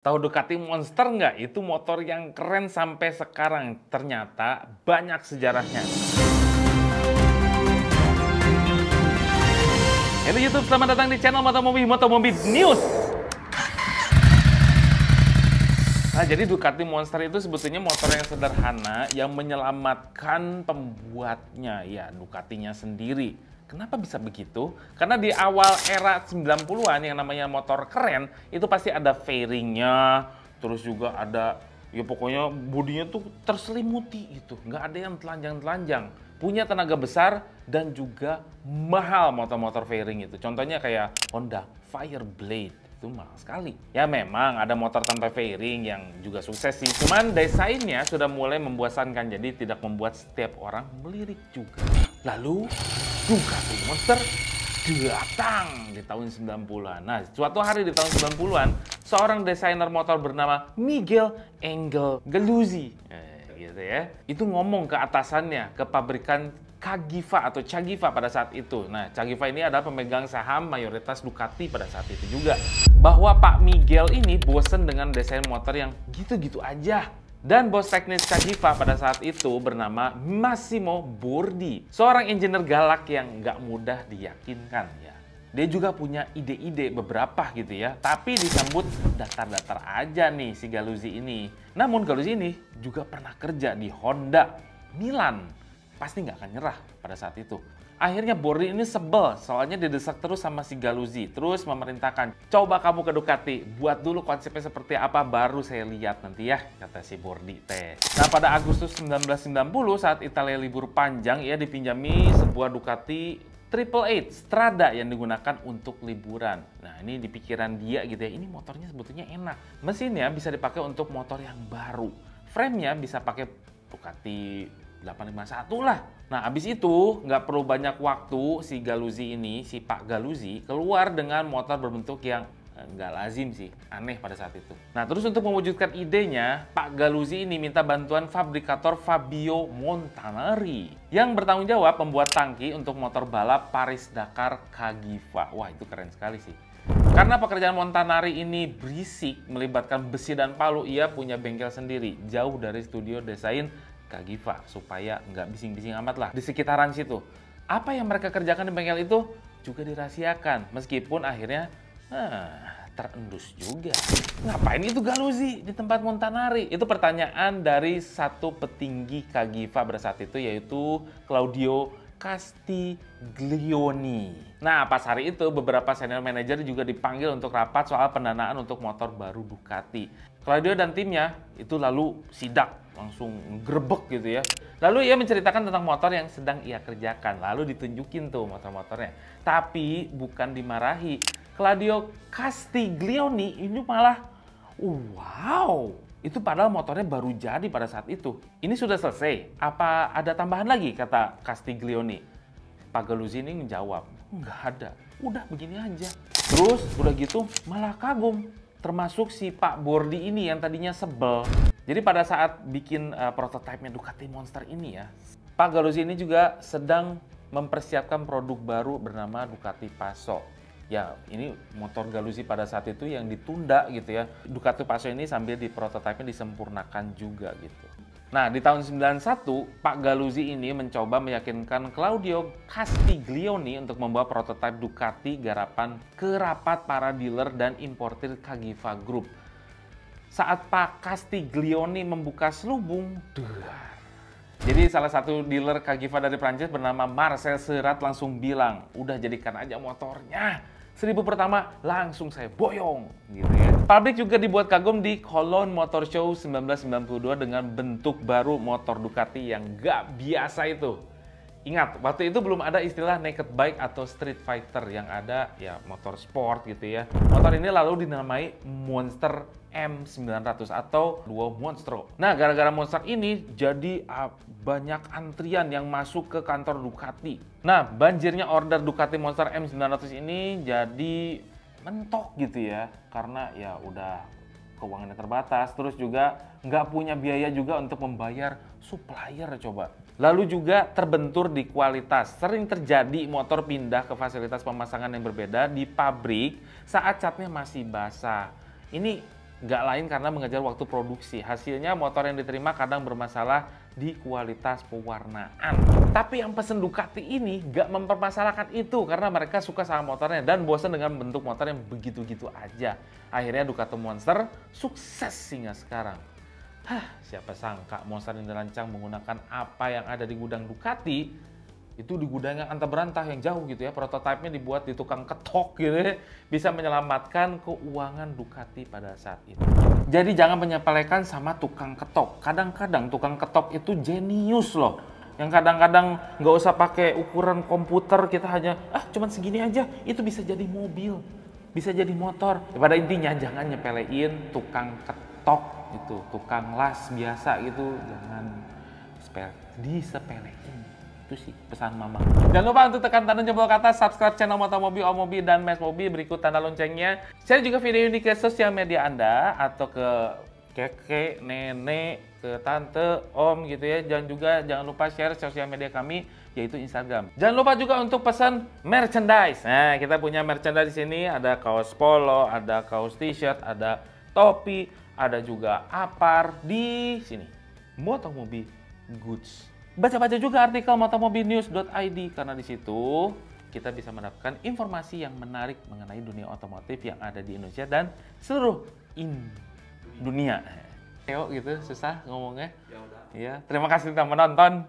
Tahu Ducati Monster nggak? Itu motor yang keren sampai sekarang. Ternyata banyak sejarahnya. Halo YouTube, selamat datang di channel Motomobi News. Nah, jadi Ducati Monster itu sebetulnya motor yang sederhana yang menyelamatkan pembuatnya, ya Ducatinya sendiri. Kenapa bisa begitu? Karena di awal era 90-an yang namanya motor keren, itu pasti ada fairingnya, terus juga ada, ya pokoknya bodinya tuh terselimuti gitu. Nggak ada yang telanjang-telanjang. Punya tenaga besar dan juga mahal motor-motor fairing itu. Contohnya kayak Honda Fireblade. Itu mahal sekali. Ya memang ada motor tanpa fairing yang juga sukses sih. Cuman desainnya sudah mulai membosankan, jadi tidak membuat setiap orang melirik juga. Lalu Ducati Monster datang di tahun 90-an. Nah, suatu hari di tahun 90-an, seorang desainer motor bernama Miguel Angel Galuzzi, gitu ya, itu ngomong ke atasannya, ke pabrikan Cagiva atau Cagiva pada saat itu. Nah, Cagiva ini adalah pemegang saham mayoritas Ducati pada saat itu juga. Bahwa Pak Miguel ini bosen dengan desain motor yang gitu-gitu aja. Dan bos teknis Cagiva pada saat itu bernama Massimo Bordi. Seorang engineer galak yang nggak mudah diyakinkan ya. Dia juga punya ide-ide beberapa gitu ya. Tapi disambut datar-datar aja nih si Galuzzi ini. Namun Galuzzi ini juga pernah kerja di Honda Milan. Pasti nggak akan nyerah pada saat itu. Akhirnya Bordi ini sebel, soalnya didesak terus sama si Galuzzi. Terus memerintahkan, coba kamu ke Ducati, buat dulu konsepnya seperti apa, baru saya lihat nanti ya, kata si Bordi teh. Nah, pada Agustus 1990 saat Italia libur panjang, ia dipinjami sebuah Ducati Triple Eight Strada yang digunakan untuk liburan. Nah, ini di pikiran dia gitu ya, ini motornya sebetulnya enak. Mesinnya bisa dipakai untuk motor yang baru. Frame-nya bisa pakai Ducati 851 lah. Nah, abis itu nggak perlu banyak waktu si Galuzzi ini, si Pak Galuzzi keluar dengan motor berbentuk yang nggak lazim sih, aneh pada saat itu. Nah, terus untuk mewujudkan idenya, Pak Galuzzi ini minta bantuan fabrikator Fabio Montanari yang bertanggung jawab membuat tangki untuk motor balap Paris-Dakar Cagiva. Wah, itu keren sekali sih. Karena pekerjaan Montanari ini berisik, melibatkan besi dan palu, ia punya bengkel sendiri, jauh dari studio desain Cagiva, supaya nggak bising-bising amat lah di sekitaran situ. Apa yang mereka kerjakan di bengkel itu juga dirahasiakan, meskipun akhirnya terendus juga. Ngapain itu Galuzzi di tempat Montanari? Itu pertanyaan dari satu petinggi Cagiva pada saat itu, yaitu Claudio Castiglioni. Nah, pas hari itu beberapa senior manajer juga dipanggil untuk rapat soal pendanaan untuk motor baru Ducati. Claudio dan timnya itu lalu sidak, langsung grebek gitu ya. Lalu ia menceritakan tentang motor yang sedang ia kerjakan. Lalu ditunjukin tuh motor-motornya. Tapi bukan dimarahi. Claudio Castiglioni ini malah, wow, itu padahal motornya baru jadi pada saat itu. Ini sudah selesai? Apa ada tambahan lagi? Kata Castiglioni. Pak Galuzzi ini menjawab, nggak ada. Udah begini aja. Terus udah gitu malah kagum. Termasuk si Pak Bordi ini yang tadinya sebel. Jadi pada saat bikin prototipe Ducati Monster ini ya, Pak Galuzzi ini juga sedang mempersiapkan produk baru bernama Ducati Passo. Ya, ini motor Galuzzi pada saat itu yang ditunda gitu ya. Ducati Passo ini sambil di prototipenya disempurnakan juga gitu. Nah, di tahun 91, Pak Galuzzi ini mencoba meyakinkan Claudio Castiglioni untuk membawa prototipe Ducati garapan ke rapat para dealer dan importir Cagiva Group. Saat Pak Castiglioni membuka selubung, jadi salah satu dealer Cagiva dari Prancis bernama Marcel Serat langsung bilang, udah jadikan aja motornya. 1000 pertama langsung saya boyong gitu ya. Pabrik juga dibuat kagum di Cologne Motor Show 1992 dengan bentuk baru motor Ducati yang gak biasa itu. Ingat, waktu itu belum ada istilah naked bike atau street fighter, yang ada ya motor sport gitu ya. Motor ini lalu dinamai Monster M900 atau Duo Monstro. Nah, gara-gara Monster ini jadi banyak antrian yang masuk ke kantor Ducati. Nah, banjirnya order Ducati Monster M900 ini jadi mentok gitu ya, karena ya udah keuangannya terbatas, terus juga nggak punya biaya juga untuk membayar supplier coba. Lalu juga terbentur di kualitas. Sering terjadi motor pindah ke fasilitas pemasangan yang berbeda di pabrik saat catnya masih basah. Ini Nggak lain karena mengejar waktu produksi. Hasilnya motor yang diterima kadang bermasalah di kualitas pewarnaan. Tapi yang pesen Ducati ini nggak mempermasalahkan itu karena mereka suka sama motornya dan bosan dengan bentuk motor yang begitu-gitu aja. Akhirnya Ducati Monster sukses hingga sekarang. Siapa sangka Monster yang dirancang menggunakan apa yang ada di gudang Ducati itu di gudang yang antah berantah yang jauh gitu ya, prototipenya dibuat di tukang ketok gitu ya, bisa menyelamatkan keuangan Ducati pada saat itu. Jadi jangan menyepelekan sama tukang ketok. Kadang-kadang tukang ketok itu jenius loh, yang kadang-kadang nggak usah pakai ukuran komputer, kita hanya cuman segini aja itu bisa jadi mobil, bisa jadi motor. Pada intinya jangan nyepelein tukang ketok itu, tukang las biasa gitu, jangan disepelein. Itu sih pesan mama. Jangan lupa untuk tekan tanda jempol ke atas, subscribe channel Motomobi, Omobi, dan Mes Mobi, berikut tanda loncengnya. Share juga video ini ke sosial media Anda, atau ke kakek, nenek, ke tante, om gitu ya. Jangan lupa share sosial media kami, yaitu Instagram. Jangan lupa juga untuk pesan merchandise. Nah, kita punya merchandise di sini, ada kaos polo, ada kaos t-shirt, ada topi, ada juga apar di sini. Motomobi Goods. Baca-baca juga artikel motomobinews.id karena di situ kita bisa mendapatkan informasi yang menarik mengenai dunia otomotif yang ada di Indonesia dan seluruh dunia. Teo gitu susah ngomongnya. Ya, terima kasih telah menonton.